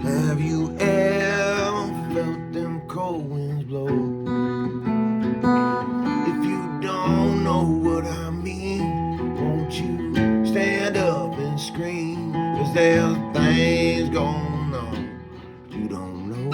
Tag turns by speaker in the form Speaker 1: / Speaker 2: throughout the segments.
Speaker 1: Have you ever felt them cold winds blow? If you don't know what I mean, won't you stand up and scream? 'Cause there's things going on you don't know.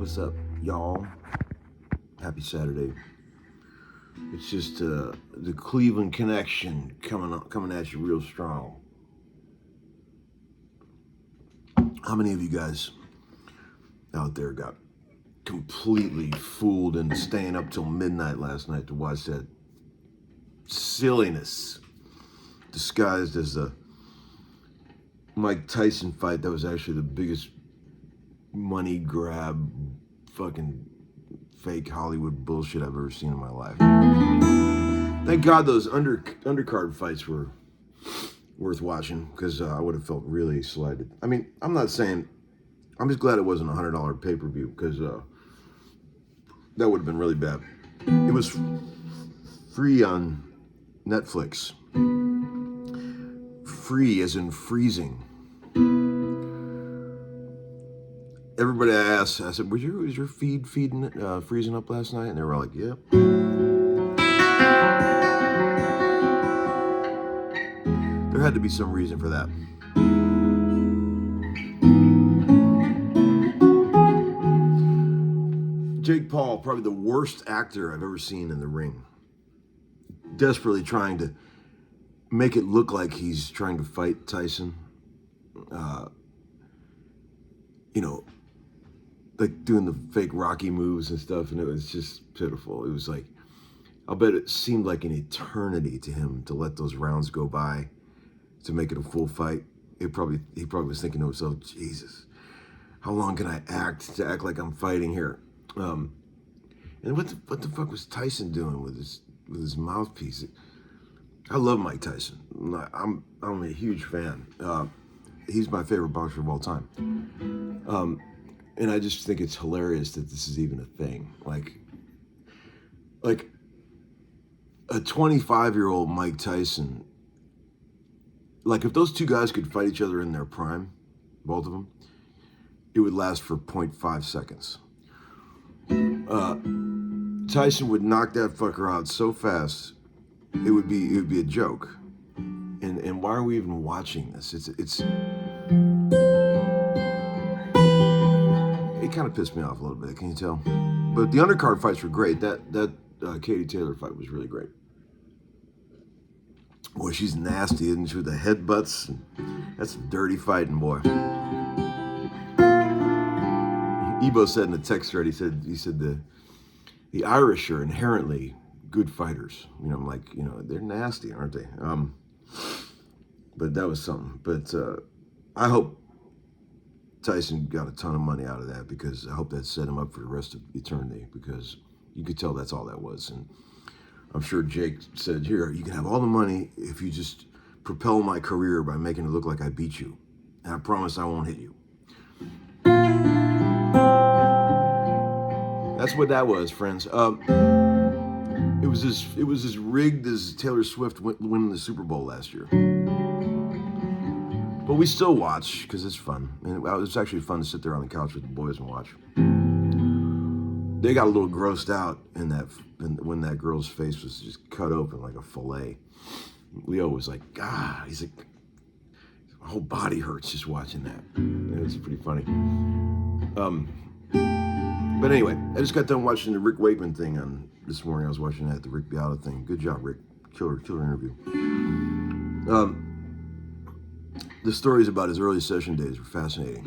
Speaker 1: what's up, y'all? Happy Saturday. It's just the Cleveland connection coming at you real strong. How many of you guys out there got completely fooled into staying up till midnight last night to watch that silliness disguised as the Mike Tyson fight that was actually the biggest money grab fucking fake Hollywood bullshit I've ever seen in my life. Thank God those undercard fights were worth watching, because I would have felt really slighted. I mean, I'm not saying, I'm just glad it wasn't a $100 pay-per-view, because that would have been really bad. It was free on Netflix. Free as in freezing. Everybody I asked, I said, was your feed freezing up last night? And they were all like, yep. There had to be some reason for that. Jake Paul, probably the worst actor I've ever seen in the ring. Desperately trying to make it look like he's trying to fight Tyson. Like doing the fake Rocky moves and stuff, and it was just pitiful. It was like, I'll bet it seemed like an eternity to him to let those rounds go by to make it a full fight. He probably was thinking to himself, Jesus, how long can I act like I'm fighting here? And what the fuck was Tyson doing with his mouthpiece? I love Mike Tyson. I'm a huge fan. He's my favorite boxer of all time. And I just think it's hilarious that this is even a thing. Like a 25-year-old Mike Tyson, like if those two guys could fight each other in their prime, both of them, it would last for 0.5 seconds. Tyson would knock that fucker out so fast, it would be a joke. And why are we even watching this? It kind of pissed me off a little bit, can you tell? But the undercard fights were great. That Katie Taylor fight was really great. Boy, she's nasty, isn't she, with the headbutts? That's some dirty fighting, boy. Ebo said in the text thread, he said the Irish are inherently good fighters. I'm like, they're nasty, aren't they? But that was something. But I hope Tyson got a ton of money out of that, because I hope that set him up for the rest of eternity, because you could tell that's all that was. And I'm sure Jake said, here, you can have all the money if you just propel my career by making it look like I beat you. And I promise I won't hit you. That's what that was, friends. It was as rigged as Taylor Swift winning the Super Bowl last year. But we still watch, because it's fun. And it's actually fun to sit there on the couch with the boys and watch. They got a little grossed out when that girl's face was just cut open like a fillet. Leo was like, he's like, my whole body hurts just watching that. It was pretty funny. But anyway, I just got done watching the Rick Wakeman thing on this morning. I was watching that, the Rick Beatles thing. Good job, Rick. Killer interview. The stories about his early session days were fascinating.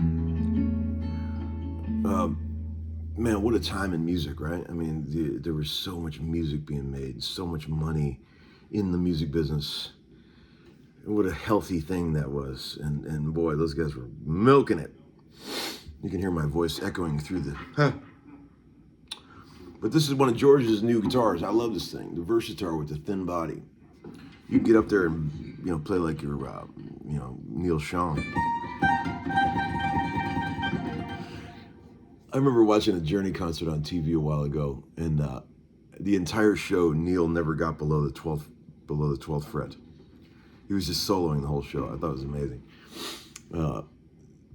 Speaker 1: Man, what a time in music, right? I mean, there was so much music being made, so much money in the music business. And what a healthy thing that was. And boy, those guys were milking it. You can hear my voice echoing through the... But this is one of George's new guitars. I love this thing, the Versatar with the thin body. You can get up there and, play like you're, Neil Sean. I remember watching a Journey concert on TV a while ago, and the entire show, Neil never got below the 12th fret. He was just soloing the whole show. I thought it was amazing.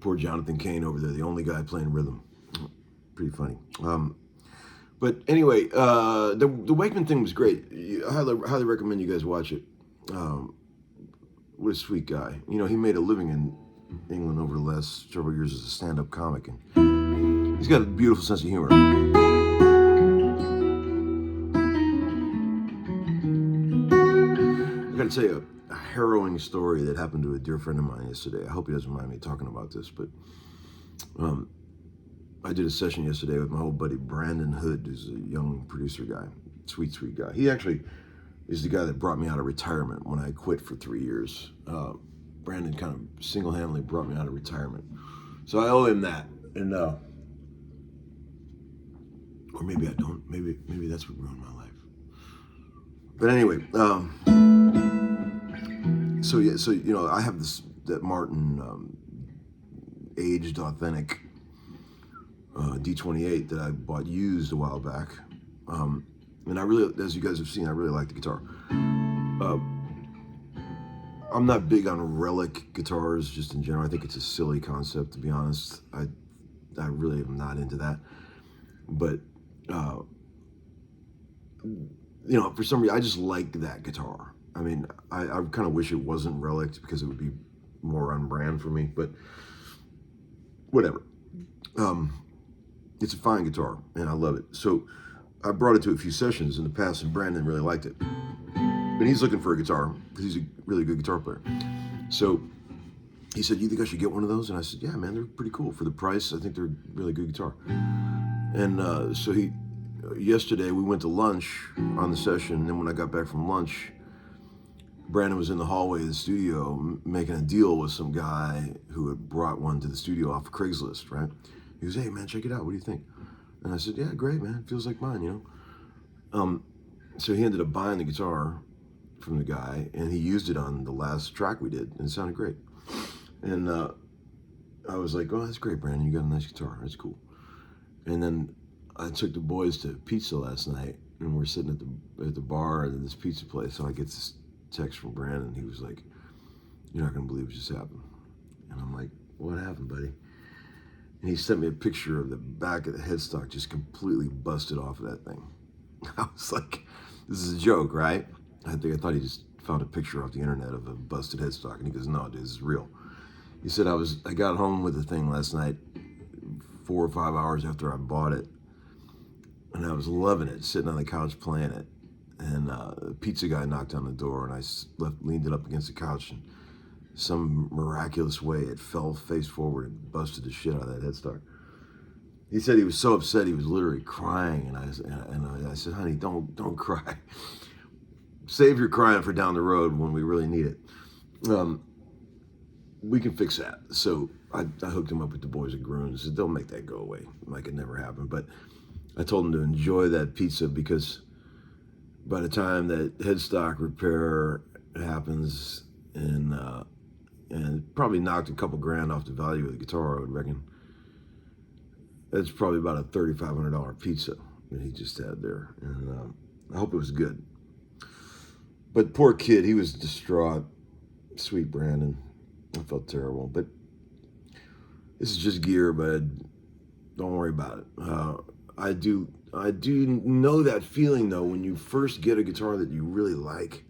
Speaker 1: Poor Jonathan Cain over there, the only guy playing rhythm. Pretty funny. But anyway, the Wakeman thing was great. I highly recommend you guys watch it. What a sweet guy. He made a living in England over the last several years as a stand-up comic. And He's got a beautiful sense of humor. I got to tell you a harrowing story that happened to a dear friend of mine yesterday. I hope he doesn't mind me talking about this, but I did a session yesterday with my old buddy Brandon Hood, who's a young producer guy, sweet guy. He actually is the guy that brought me out of retirement when I quit for 3 years. Brandon kind of single-handedly brought me out of retirement. So I owe him that. And or maybe I don't. Maybe that's what ruined my life. But anyway, so you know, I have that Martin aged authentic D28 that I bought used a while back. And I really, as you guys have seen, I really like the guitar. I'm not big on relic guitars just in general. I think it's a silly concept, to be honest. I really am not into that. But you know, for some reason, I just like that guitar. I mean, I kind of wish it wasn't relic because it would be more on brand for me, but whatever. It's a fine guitar, and I love it. So I brought it to a few sessions in the past, and Brandon really liked it. But he's looking for a guitar because he's a really good guitar player. So he said, "You think I should get one of those?" And I said, "Yeah, man, they're pretty cool for the price. I think they're a really good guitar." And so yesterday we went to lunch on the session, and then when I got back from lunch, Brandon was in the hallway of the studio making a deal with some guy who had brought one to the studio off of Craigslist, right? He goes, "Hey, man, check it out. What do you think?" And I said, "Yeah, great, man. Feels like mine, you know." So he ended up buying the guitar from the guy, and he used it on the last track we did, and it sounded great. And I was like, "Oh, that's great, Brandon. You got a nice guitar. That's cool." And then I took the boys to pizza last night, and we're sitting at the bar at this pizza place. So I get this text from Brandon. He was like, "You're not gonna believe what just happened." And I'm like, "What happened, buddy?" And he sent me a picture of the back of the headstock just completely busted off of that thing. I was like, "This is a joke, right?" I thought he just found a picture off the internet of a busted headstock. And he goes, "No, dude, this is real." He said, I got home with the thing last night 4 or 5 hours after I bought it. And I was loving it, sitting on the couch playing it. And the pizza guy knocked on the door, and I leaned it up against the couch, and some miraculous way it fell face forward and busted the shit out of that headstock. He said he was so upset he was literally crying, and I said, "Honey, don't cry. Save your crying for down the road when we really need it. We can fix that." So I hooked him up with the boys at Groons. They'll make that go away like it never happened. But I told him to enjoy that pizza, because by the time that headstock repair happens, and probably knocked a couple grand off the value of the guitar, I would reckon, it's probably about a $3,500 pizza that he just had there. And I hope it was good. But poor kid, he was distraught. Sweet Brandon. I felt terrible. But this is just gear, bud. Don't worry about it. I do know that feeling, though, when you first get a guitar that you really like,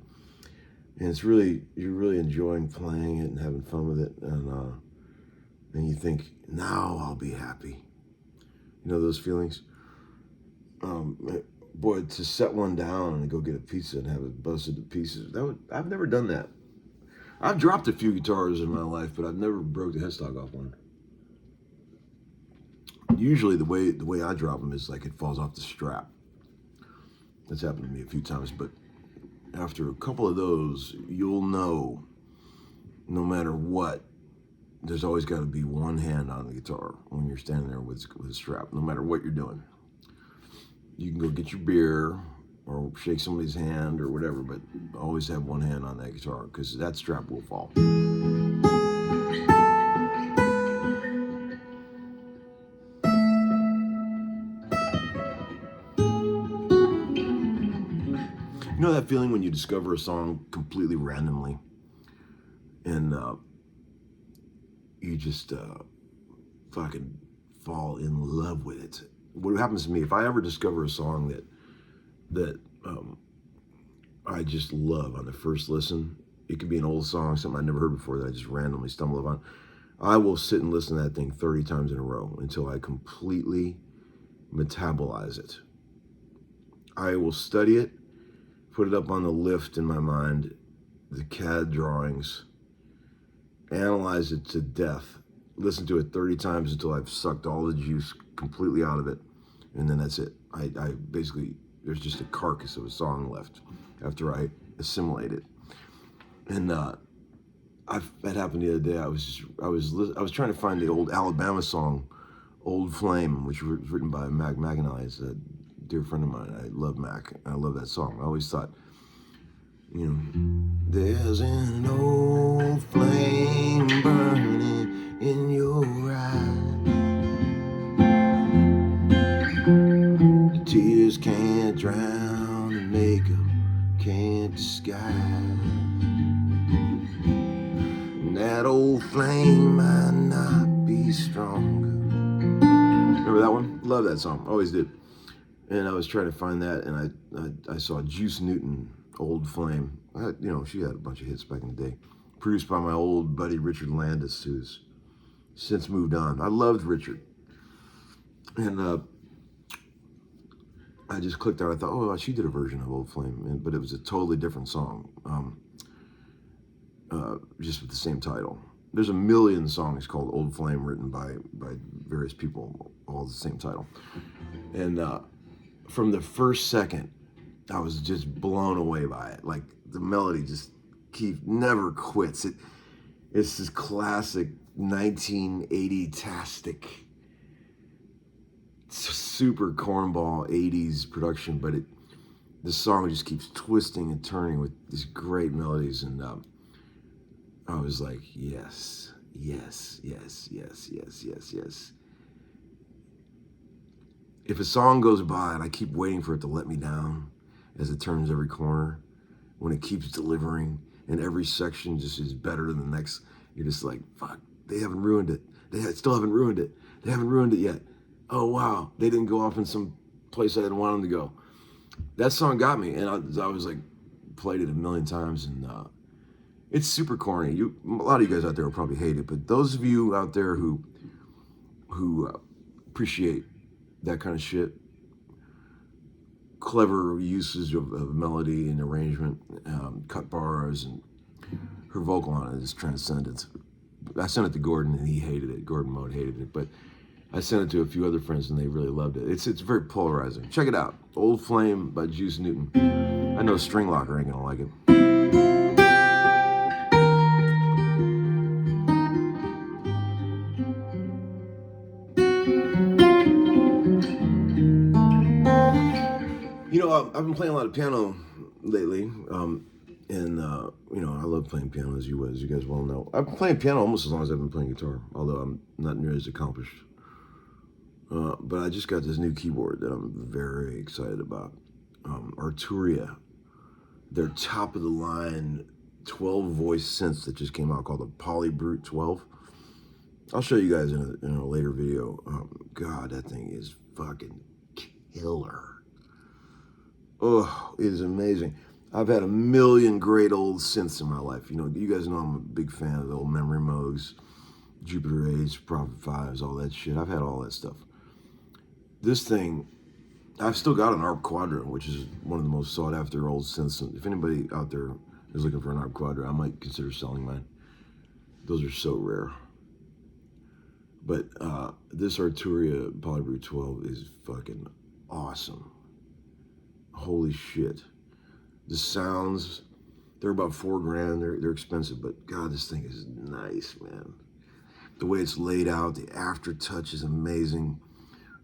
Speaker 1: and you're really enjoying playing it and having fun with it, and you think, now I'll be happy. You know those feelings? Boy, to set one down and go get a pizza and have it busted to pieces, I've never done that. I've dropped a few guitars in my life, but I've never broke the headstock off one. Usually the way I drop them is like it falls off the strap. That's happened to me a few times, but after a couple of those, you'll know, no matter what, there's always got to be one hand on the guitar when you're standing there with a strap, no matter what you're doing. You can go get your beer or shake somebody's hand or whatever, but always have one hand on that guitar, because that strap will fall. You know that feeling when you discover a song completely randomly, and you just fucking fall in love with it? What happens to me, if I ever discover a song that I just love on the first listen, it could be an old song, something I never heard before that I just randomly stumble upon, I will sit and listen to that thing 30 times in a row until I completely metabolize it. I will study it, put it up on the lift in my mind, the CAD drawings, analyze it to death, listen to it 30 times until I've sucked all the juice completely out of it, and then that's it. I basically, there's just a carcass of a song left after I assimilate it. And that happened the other day. I was trying to find the old Alabama song, "Old Flame," which was written by Mac McAnally. He's a dear friend of mine. I love Mac. I love that song. I always thought, you know, there's an old flame burning in your eyes. The tears can't drown, and makeup can't disguise. And that old flame might not be stronger. Remember that one? Love that song. Always did. And I was trying to find that, and I saw Juice Newton, "Old Flame." She had a bunch of hits back in the day. Produced by my old buddy Richard Landis, who's since moved on. I loved Richard. And I just clicked out. I thought, oh, she did a version of "Old Flame," but it was a totally different song, just with the same title. There's a million songs called "Old Flame" written by various people, all the same title. And from the first second, I was just blown away by it. Like, the melody just never quits. It's this classic 1980-tastic, super cornball 80s production, but the song just keeps twisting and turning with these great melodies. And I was like, yes, yes, yes, yes, yes, yes, yes. If a song goes by and I keep waiting for it to let me down as it turns every corner, when it keeps delivering and every section just is better than the next, you're just like, fuck, they haven't ruined it. They still haven't ruined it. They haven't ruined it yet. Oh, wow, they didn't go off in some place I didn't want them to go. That song got me, and I was like, played it a million times, and it's super corny. A lot of you guys out there will probably hate it, but those of you out there who appreciate that kind of shit, clever usage of melody and arrangement, cut bars, and her vocal on it is transcendent. I sent it to Gordon, and he hated it. Gordon Mode hated it, but I sent it to a few other friends, and they really loved it. It's very polarizing. Check it out. "Old Flame" by Juice Newton. I know String Locker ain't gonna like it. I've been playing a lot of piano lately, and I love playing piano, as you guys well know. I've been playing piano almost as long as I've been playing guitar, although I'm not nearly as accomplished. But I just got this new keyboard that I'm very excited about. Arturia, their top of the line 12 voice synths that just came out, called the Polybrute 12. I'll show you guys in a later video. God, that thing is fucking killer. Oh, it is amazing. I've had a million great old synths in my life. You guys know I'm a big fan of the old Memory Moogs, Jupiter 8s, Prophet 5s, all that shit. I've had all that stuff. This thing, I've still got an ARP Quadra, which is one of the most sought after old synths. If anybody out there is looking for an ARP Quadra, I might consider selling mine. Those are so rare. But this Arturia Polybrute 12 is fucking awesome. Holy shit. The sounds, they're about $4,000. They're expensive, but God, this thing is nice, man. The way it's laid out, the aftertouch is amazing.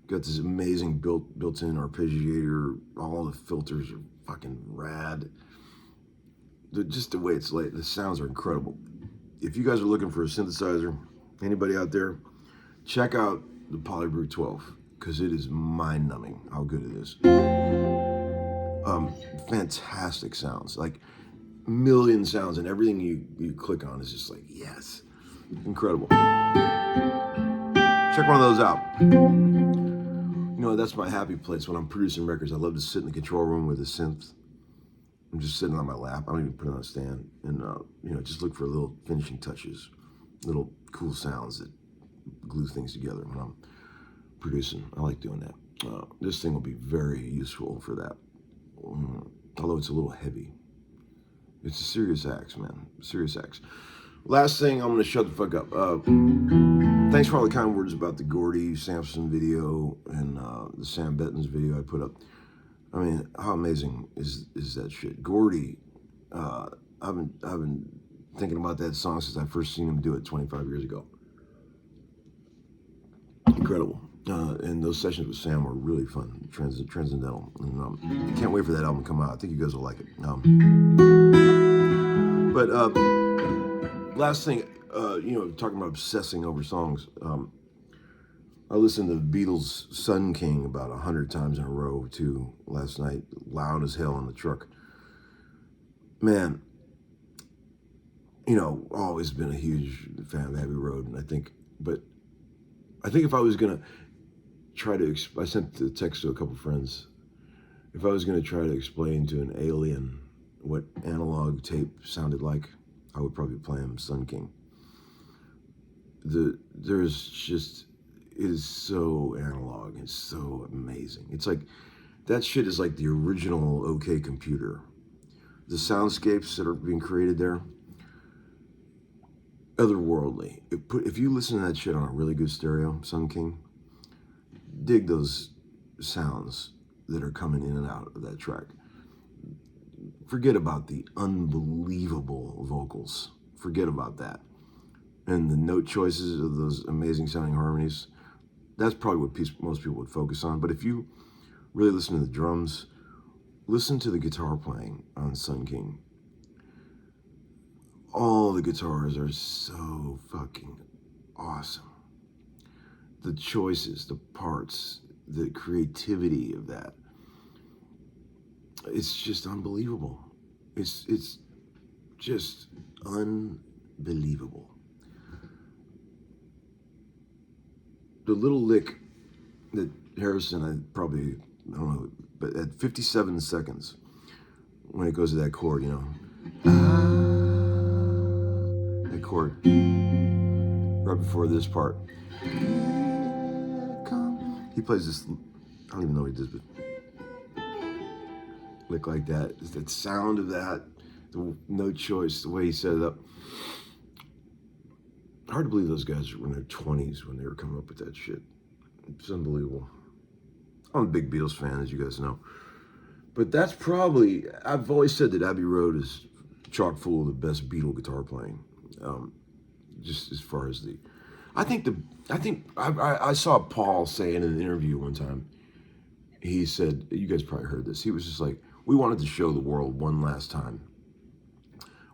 Speaker 1: Got this amazing built-in arpeggiator. All the filters are fucking rad. Just the way it's laid, the sounds are incredible. If you guys are looking for a synthesizer, anybody out there, check out the Polybrute 12, because it is mind-numbing how good it is. Fantastic sounds, like million sounds, and everything you click on is just like, yes, incredible. Check one of those out. That's my happy place when I'm producing records. I love to sit in the control room with a synth. I'm just sitting on my lap. I don't even put it on a stand, and just look for little finishing touches. little cool sounds that glue things together when I'm producing. I like doing that. This thing will be very useful for that. Although it's a little heavy. It's a serious axe, man. Serious axe. Last thing, I'm going to shut the fuck up. Thanks for all the kind words about the Gordy Sampson video and the Sam Bettins video I put up. I mean, how amazing is that shit? Gordy, I've been thinking about that song since I first seen him do it 25 years ago. Incredible. And those sessions with Sam were really fun, transcendental. And can't wait for that album to come out. I think you guys will like it. But last thing, talking about obsessing over songs. I listened to the Beatles' Sun King about 100 times in a row too last night, loud as hell in the truck. Man, always been a huge fan of Abbey Road, and I think if I was gonna try to, I sent the text to a couple friends. If I was gonna try to explain to an alien what analog tape sounded like, I would probably play him Sun King. It is so analog. It's so amazing. It's like, that shit is like the original OK Computer. The soundscapes that are being created there, otherworldly. If you listen to that shit on a really good stereo, Sun King, dig those sounds that are coming in and out of that track. Forget about the unbelievable vocals. Forget about that. And the note choices of those amazing sounding harmonies. That's probably what most people would focus on. But if you really listen to the drums, listen to the guitar playing on Sun King. All the guitars are so fucking awesome. The choices, the parts, the creativity of that. It's just unbelievable. It's just unbelievable. The little lick that Harrison, I don't know, but at 57 seconds, when it goes to that chord, that chord, right before this part, he plays this, I don't even know what he does, but lick like that. It's that sound of that, the note choice, the way he set it up. Hard to believe those guys were in their 20s when they were coming up with that shit. It's unbelievable. I'm a big Beatles fan, as you guys know. But that's probably, I've always said that Abbey Road is chock full of the best Beatle guitar playing. Just as far as I saw Paul say in an interview one time, he said, you guys probably heard this, he was just like, we wanted to show the world one last time.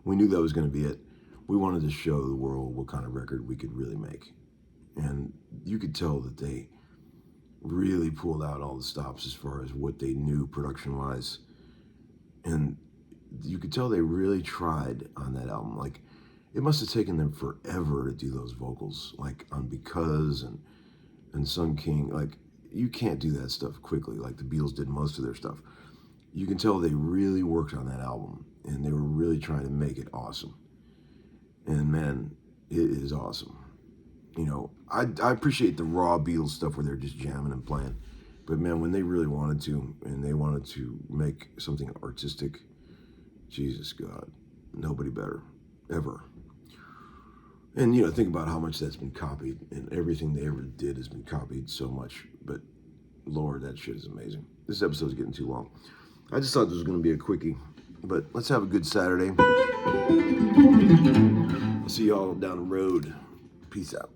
Speaker 1: We knew that was going to be it. We wanted to show the world what kind of record we could really make. And you could tell that they really pulled out all the stops as far as what they knew production-wise. And you could tell they really tried on that album. Like, it must have taken them forever to do those vocals, like on Because and Sun King. Like, you can't do that stuff quickly like the Beatles did most of their stuff. You can tell they really worked on that album, and they were really trying to make it awesome. And man, it is awesome. I appreciate the raw Beatles stuff where they're just jamming and playing. But man, when they really wanted to, and they wanted to make something artistic, Jesus God, nobody better, ever. And think about how much that's been copied, and everything they ever did has been copied so much. But Lord, that shit is amazing. This episode's getting too long. I just thought this was going to be a quickie, but let's have a good Saturday. I'll see y'all down the road. Peace out.